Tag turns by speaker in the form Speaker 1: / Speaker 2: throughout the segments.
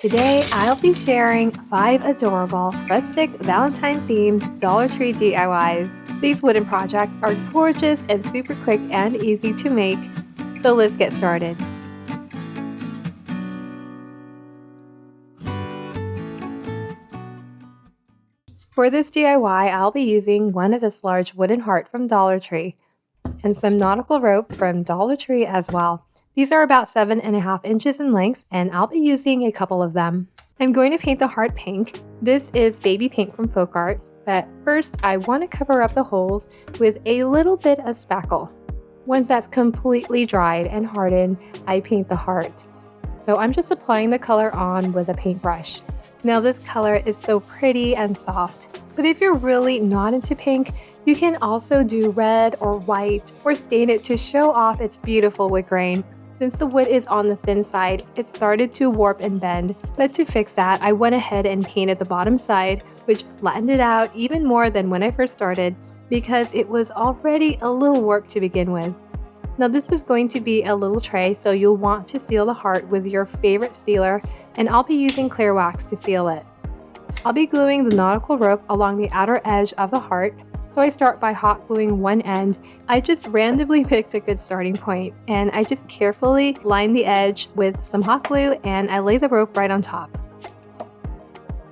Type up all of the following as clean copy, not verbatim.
Speaker 1: Today I'll be sharing 5 adorable, rustic, Valentine-themed Dollar Tree DIYs. These wooden projects are gorgeous and super quick and easy to make, so let's get started. For this DIY, I'll be using one of this large wooden heart from Dollar Tree and some nautical rope from Dollar Tree as well. These are about 7.5 inches in length, and I'll be using a couple of them. I'm going to paint the heart pink. This is baby pink from Folk Art, but first I want to cover up the holes with a little bit of spackle. Once that's completely dried and hardened, I paint the heart. So I'm just applying the color on with a paintbrush. Now this color is so pretty and soft, but if you're really not into pink, you can also do red or white or stain it to show off its beautiful wood grain. Since the wood is on the thin side, it started to warp and bend, but to fix that, I went ahead and painted the bottom side, which flattened it out even more than when I first started because it was already a little warped to begin with. Now this is going to be a little tray, so you'll want to seal the heart with your favorite sealer, and I'll be using clear wax to seal it. I'll be gluing the nautical rope along the outer edge of the heart, so I start by hot gluing one end. I just randomly picked a good starting point, and I just carefully line the edge with some hot glue and I lay the rope right on top.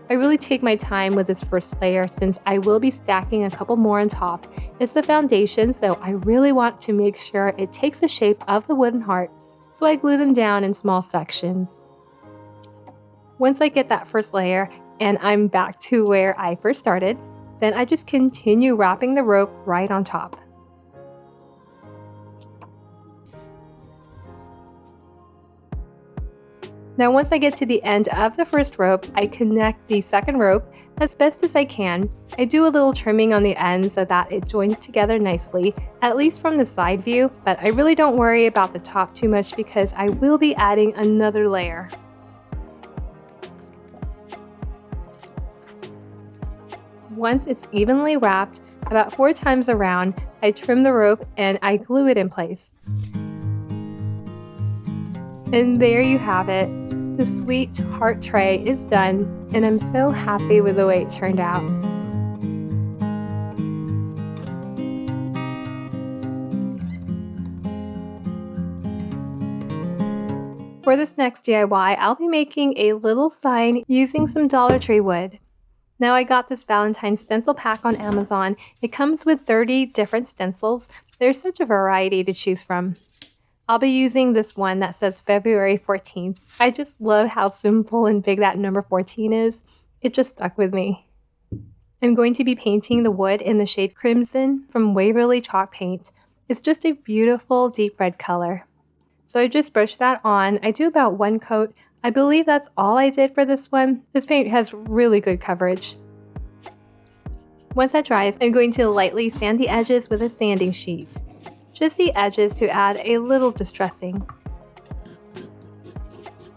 Speaker 1: I really take my time with this first layer since I will be stacking a couple more on top. It's the foundation, so I really want to make sure it takes the shape of the wooden heart, so I glue them down in small sections. Once I get that first layer and I'm back to where I first started, then I just continue wrapping the rope right on top. Now once I get to the end of the first rope, I connect the second rope as best as I can. I do a little trimming on the end so that it joins together nicely, at least from the side view, but I really don't worry about the top too much because I will be adding another layer. Once it's evenly wrapped, about 4 times around, I trim the rope and I glue it in place. And there you have it. The sweet heart tray is done, and I'm so happy with the way it turned out. For this next DIY, I'll be making a little sign using some Dollar Tree wood. Now I got this Valentine stencil pack on Amazon. It comes with 30 different stencils. There's such a variety to choose from. I'll be using this one that says February 14th. I just love how simple and big that number 14 is. It just stuck with me. I'm going to be painting the wood in the shade Crimson from Waverly Chalk Paint. It's just a beautiful deep red color. So I just brushed that on. I do about 1 coat. I believe that's all I did for this one. This paint has really good coverage. Once that dries, I'm going to lightly sand the edges with a sanding sheet. Just the edges to add a little distressing.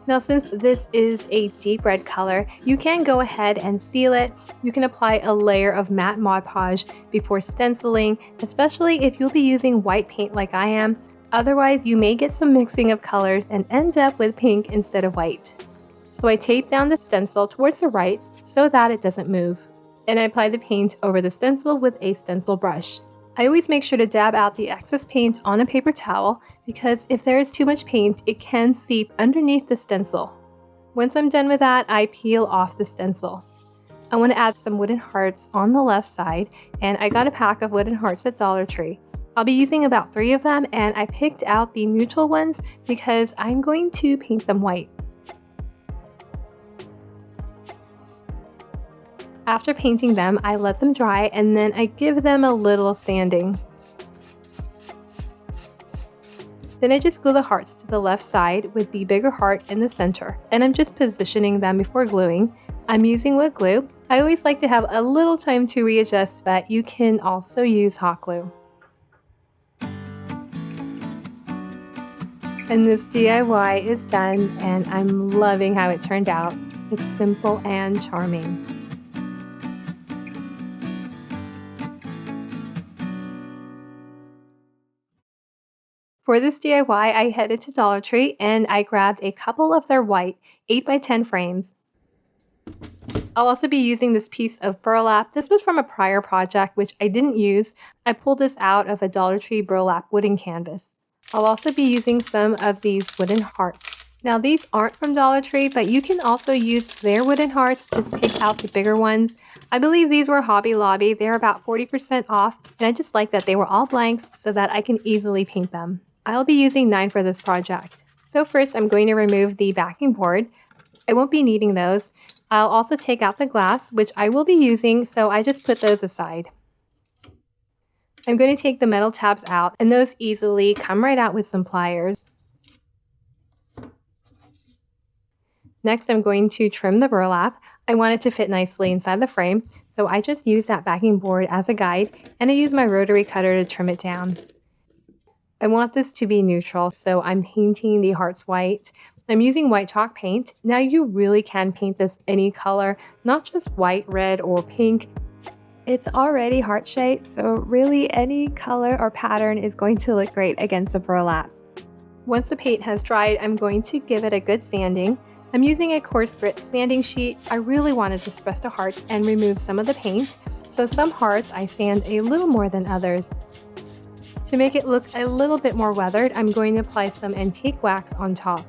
Speaker 1: Now since this is a deep red color, you can go ahead and seal it. You can apply a layer of matte Mod Podge before stenciling, especially if you'll be using white paint like I am. Otherwise, you may get some mixing of colors and end up with pink instead of white. So I tape down the stencil towards the right so that it doesn't move. And I apply the paint over the stencil with a stencil brush. I always make sure to dab out the excess paint on a paper towel because if there is too much paint, it can seep underneath the stencil. Once I'm done with that, I peel off the stencil. I want to add some wooden hearts on the left side, and I got a pack of wooden hearts at Dollar Tree. I'll be using about 3 of them, and I picked out the neutral ones because I'm going to paint them white. After painting them, I let them dry and then I give them a little sanding. Then I just glue the hearts to the left side with the bigger heart in the center, and I'm just positioning them before gluing. I'm using wood glue. I always like to have a little time to readjust, but you can also use hot glue. And this DIY is done, and I'm loving how it turned out. It's simple and charming. For this DIY, I headed to Dollar Tree and I grabbed a couple of their white 8x10 frames. I'll also be using this piece of burlap. This was from a prior project which I didn't use. I pulled this out of a Dollar Tree burlap wooden canvas. I'll also be using some of these wooden hearts. Now these aren't from Dollar Tree, but you can also use their wooden hearts. Just pick out the bigger ones. I believe these were Hobby Lobby. They're about 40% off, and I just like that they were all blanks so that I can easily paint them. I'll be using 9 for this project. So first I'm going to remove the backing board. I won't be needing those. I'll also take out the glass, which I will be using, so I just put those aside. I'm going to take the metal tabs out, and those easily come right out with some pliers. Next, I'm going to trim the burlap. I want it to fit nicely inside the frame, so I just use that backing board as a guide, and I use my rotary cutter to trim it down. I want this to be neutral, so I'm painting the hearts white. I'm using white chalk paint. Now you really can paint this any color, not just white, red, or pink. It's already heart shaped, so really any color or pattern is going to look great against a burlap. Once the paint has dried, I'm going to give it a good sanding. I'm using a coarse grit sanding sheet. I really wanted to press the hearts and remove some of the paint, so some hearts I sand a little more than others. To make it look a little bit more weathered, I'm going to apply some antique wax on top.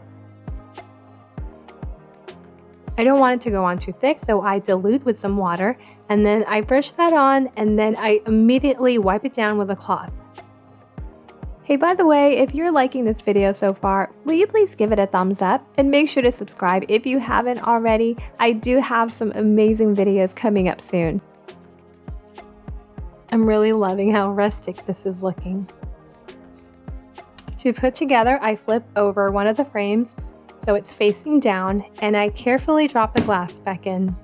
Speaker 1: I don't want it to go on too thick, so I dilute with some water, and then I brush that on, and then I immediately wipe it down with a cloth. Hey, by the way, if you're liking this video so far, will you please give it a thumbs up and make sure to subscribe if you haven't already? I do have some amazing videos coming up soon. I'm really loving how rustic this is looking. To put together, I flip over one of the frames so it's facing down, and I carefully drop the glass back in.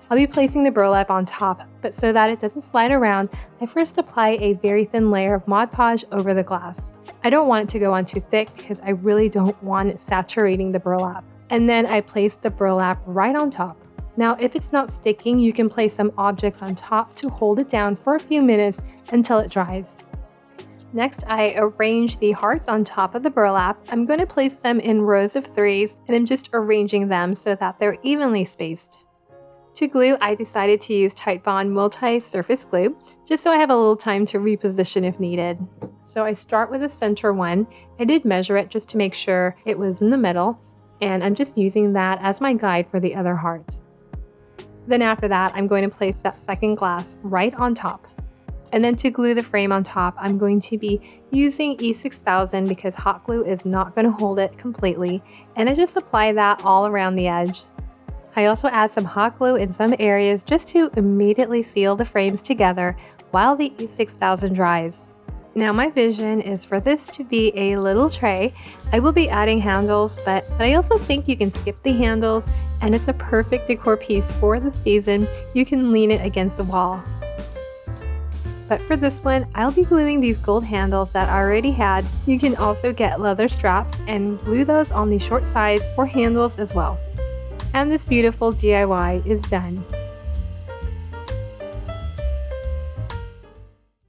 Speaker 1: I'll be placing the burlap on top, but so that it doesn't slide around, I first apply a very thin layer of Mod Podge over the glass. I don't want it to go on too thick because I really don't want it saturating the burlap. And then I place the burlap right on top. Now, if it's not sticking, you can place some objects on top to hold it down for a few minutes until it dries. Next, I arrange the hearts on top of the burlap. I'm going to place them in rows of 3s, and I'm just arranging them so that they're evenly spaced. To glue, I decided to use Titebond multi-surface glue, just so I have a little time to reposition if needed. So I start with the center one. I did measure it just to make sure it was in the middle, and I'm just using that as my guide for the other hearts. Then after that, I'm going to place that second glass right on top. And then to glue the frame on top, I'm going to be using E6000 because hot glue is not going to hold it completely, and I just apply that all around the edge. I also add some hot glue in some areas just to immediately seal the frames together while the E6000 dries. Now my vision is for this to be a little tray. I will be adding handles, but I also think you can skip the handles, and it's a perfect decor piece for the season. You can lean it against the wall. But for this one, I'll be gluing these gold handles that I already had. You can also get leather straps and glue those on the short sides or handles as well. And this beautiful DIY is done.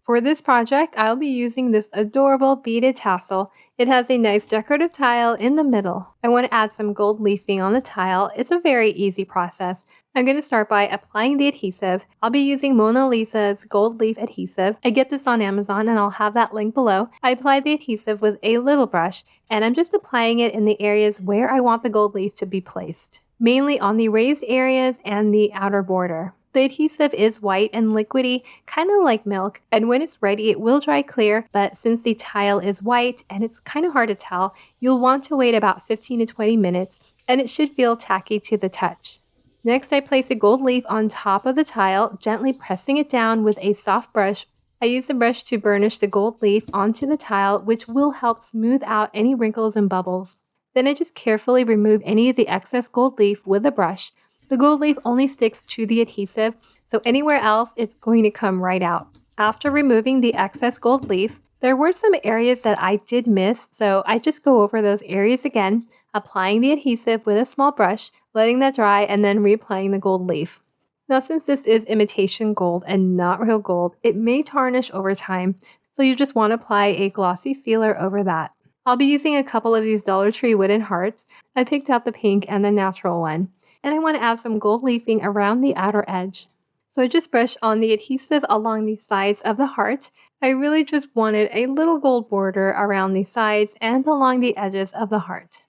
Speaker 1: For this project, I'll be using this adorable beaded tassel. It has a nice decorative tile in the middle. I want to add some gold leafing on the tile. It's a very easy process. I'm going to start by applying the adhesive. I'll be using Mona Lisa's gold leaf adhesive. I get this on Amazon and I'll have that link below. I apply the adhesive with a little brush, and I'm just applying it in the areas where I want the gold leaf to be placed, mainly on the raised areas and the outer border. The adhesive is white and liquidy, kind of like milk, and when it's ready it will dry clear, but since the tile is white and it's kind of hard to tell, you'll want to wait about 15 to 20 minutes, and it should feel tacky to the touch. Next, I place a gold leaf on top of the tile, gently pressing it down with a soft brush. I use the brush to burnish the gold leaf onto the tile, which will help smooth out any wrinkles and bubbles. Then I just carefully remove any of the excess gold leaf with a brush. The gold leaf only sticks to the adhesive, so anywhere else it's going to come right out. After removing the excess gold leaf, there were some areas that I did miss, so I just go over those areas again, applying the adhesive with a small brush, letting that dry, and then reapplying the gold leaf. Now, since this is imitation gold and not real gold, it may tarnish over time, so you just want to apply a glossy sealer over that. I'll be using a couple of these Dollar Tree wooden hearts. I picked out the pink and the natural one, and I want to add some gold leafing around the outer edge. So I just brush on the adhesive along the sides of the heart. I really just wanted a little gold border around the sides and along the edges of the heart.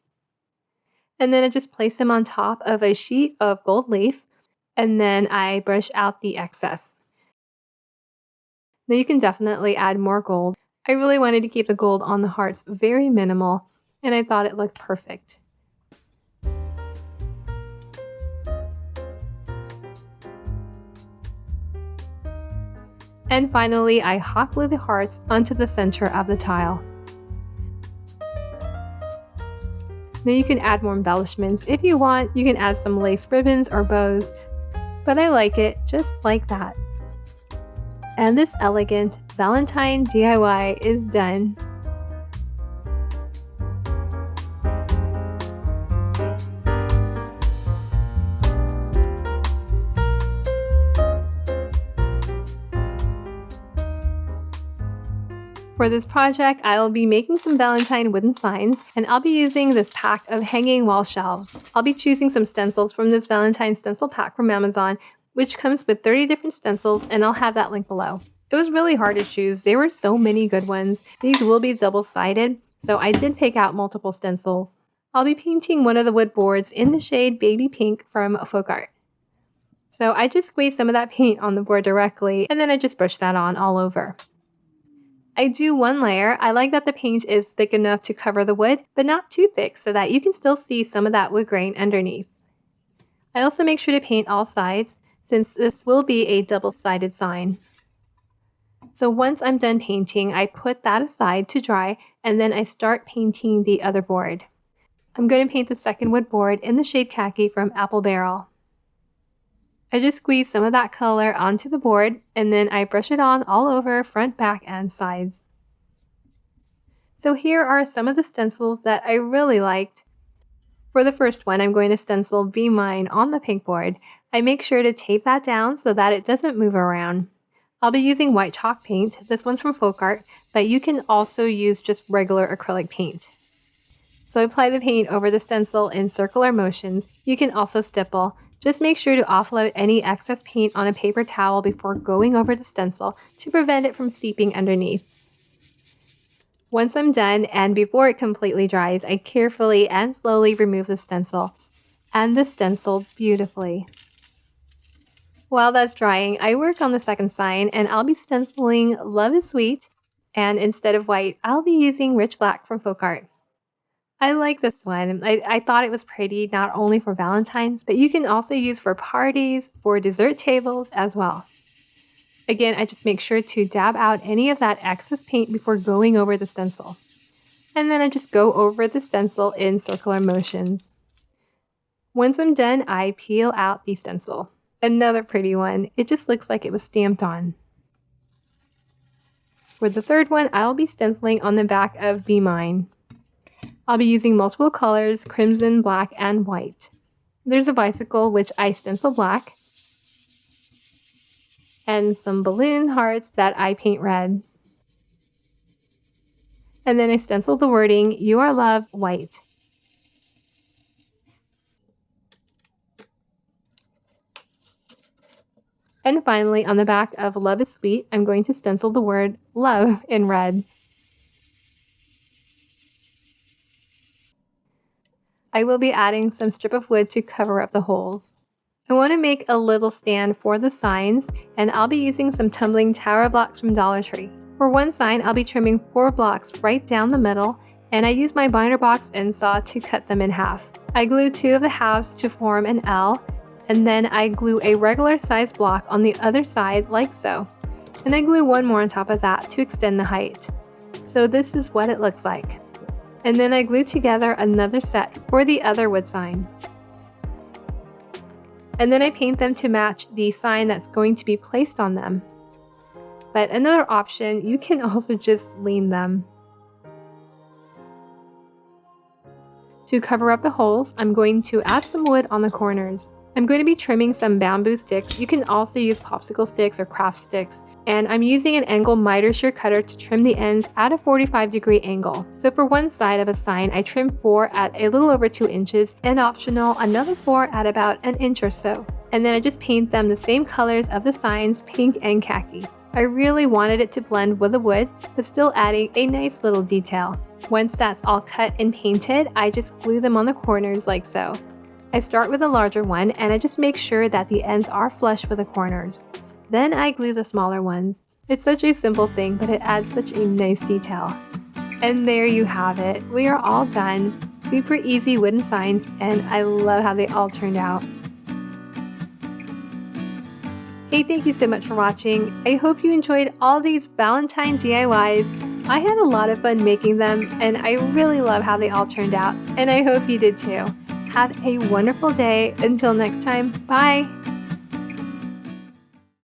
Speaker 1: And then I just place them on top of a sheet of gold leaf, and then I brush out the excess. Now you can definitely add more gold. I really wanted to keep the gold on the hearts very minimal, and I thought it looked perfect. And finally, I hot glue the hearts onto the center of the tile. Now you can add more embellishments if you want. You can add some lace ribbons or bows, but I like it just like that. And this elegant Valentine DIY is done. For this project, I'll be making some Valentine wooden signs, and I'll be using this pack of hanging wall shelves. I'll be choosing some stencils from this Valentine stencil pack from Amazon, which comes with 30 different stencils, and I'll have that link below. It was really hard to choose. There were so many good ones. These will be double-sided, so I did pick out multiple stencils. I'll be painting one of the wood boards in the shade Baby Pink from Folk Art. So I just squeezed some of that paint on the board directly, and then I just brushed that on all over. I do one layer. I like that the paint is thick enough to cover the wood, but not too thick so that you can still see some of that wood grain underneath. I also make sure to paint all sides, since this will be a double-sided sign. So once I'm done painting, I put that aside to dry, and then I start painting the other board. I'm going to paint the second wood board in the shade Khaki from Apple Barrel. I just squeeze some of that color onto the board, and then I brush it on all over front, back, and sides. So here are some of the stencils that I really liked. For the first one, I'm going to stencil Be Mine on the pink board. I make sure to tape that down so that it doesn't move around. I'll be using white chalk paint. This one's from Folk Art, but you can also use just regular acrylic paint. So I apply the paint over the stencil in circular motions. You can also stipple. Just make sure to offload any excess paint on a paper towel before going over the stencil to prevent it from seeping underneath. Once I'm done, and before it completely dries, I carefully and slowly remove the stencil. And the stenciled beautifully. While that's drying, I work on the second sign, and I'll be stenciling Love is Sweet, and instead of white, I'll be using Rich Black from Folk Art. I like this one. I thought it was pretty not only for Valentine's, but you can also use for parties, for dessert tables as well. Again, I just make sure to dab out any of that excess paint before going over the stencil. And then I just go over the stencil in circular motions. Once I'm done, I peel out the stencil. Another pretty one. It just looks like it was stamped on. For the third one, I'll be stenciling on the back of Be Mine. I'll be using multiple colors, crimson, black, and white. There's a bicycle, which I stencil black, and some balloon hearts that I paint red. And then I stencil the wording, You Are Loved, white. And finally, on the back of Love is Sweet, I'm going to stencil the word love in red. I will be adding some strip of wood to cover up the holes. I want to make a little stand for the signs, and I'll be using some tumbling tower blocks from Dollar Tree. For one sign, I'll be trimming 4 blocks right down the middle, and I use my binder box and saw to cut them in half. I glue 2 of the halves to form an L, and then I glue a regular size block on the other side like so. And I glue 1 more on top of that to extend the height. So this is what it looks like. And then I glue together another set for the other wood sign. And then I paint them to match the sign that's going to be placed on them. But another option, you can also just lean them. To cover up the holes, I'm going to add some wood on the corners. I'm going to be trimming some bamboo sticks. You can also use popsicle sticks or craft sticks. And I'm using an angle miter shear cutter to trim the ends at a 45-degree angle. So for one side of a sign, I trim 4 at a little over 2 inches, and optional, another 4 at about an inch or so. And then I just paint them the same colors of the signs, pink and khaki. I really wanted it to blend with the wood, but still adding a nice little detail. Once that's all cut and painted, I just glue them on the corners like so. I start with a larger one and I just make sure that the ends are flush with the corners. Then I glue the smaller ones. It's such a simple thing, but it adds such a nice detail. And there you have it. We are all done. Super easy wooden signs, and I love how they all turned out. Hey, thank you so much for watching. I hope you enjoyed all these Valentine DIYs. I had a lot of fun making them, and I really love how they all turned out, and I hope you did too. Have a wonderful day. Until next time, bye!